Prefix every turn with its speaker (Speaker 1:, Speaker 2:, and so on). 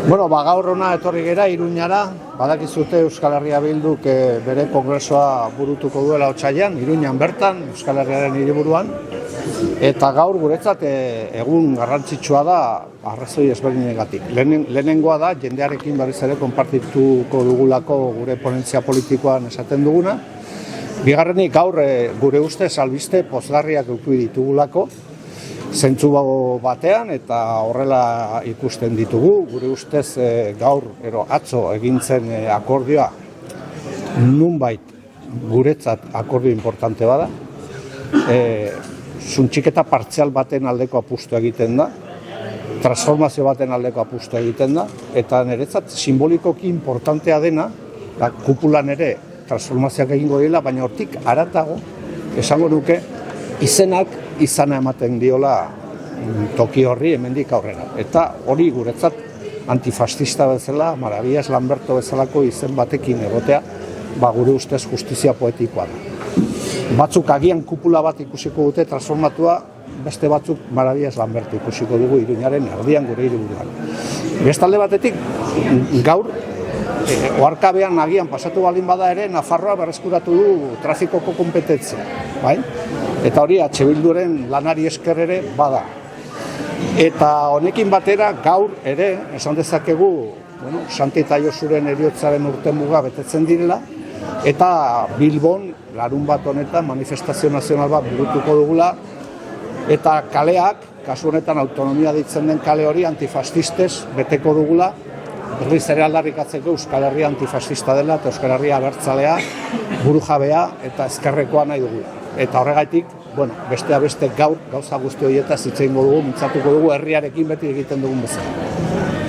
Speaker 1: Gaur hona etorri gera Iruñara, badakizute Euskal Herria Bilduk bere kongresua burutuko duela otsailean, Iruñan bertan, Euskal Herriaren hiriburuan, eta gaur guretzat egun garrantzitsua da arrazoi ezberdinengatik. Lehenengoa da, jendearekin berriz ere konpartituko dugulako gure ponentzia politikoan esaten duguna. Bigarrenik gaur gure ustez albiste pozgarriak eduki ditugulako, zentzu batean eta horrela ikusten ditugu. Gure ustez gaur atzo egin zen akordioa nunbait guretzat akordio importante bada. Suntxiketa partzial baten aldeko apustu egiten da, transformazio baten aldeko apustu egiten da, eta niretzat simbolikoki importantea dena, kupulan ere transformazioak egingo dela, baina hortik haratago esango nuke izenak izana ematen diola toki horri hemendik aurrera. Eta hori guretzat antifascista bezala, Maravillas Lamberto bezalako izen batekin egotea, gure ustez justizia poetikoa da. Batzuk agian kupula bat ikusiko dute transformatua, beste batzuk Maravillas Lamberto ikusiko dugu Iruñaren erdian gure hiriburuan. Bestalde batetik, gaur, oharkabean agian pasatu baldin bada ere, Nafarroa berreskuratu du trafikoko konpetentzia. Eta hori Bilduren lanari esker ere bada. Eta honekin batera gaur ere, esan dezakegu, Santi eta Josuren heriotzaren urtemuga betetzen direla, eta Bilbon larun bat honetan manifestazio nazional bat burutuko dugula, eta kaleak, kasu honetan autonomia deitzen den kale hori antifascistez beteko dugula, berriz ere aldarrikatzeko Euskal Herria antifascista dela eta Euskal Herria abertzalea, burujabea eta ezkerrekoa nahi dugula. Eta horregatik, besteak beste gaur gauza guzti horietaz hitz egingo dugu, mintzatuko dugu herriarekin beti egiten dugun bezala.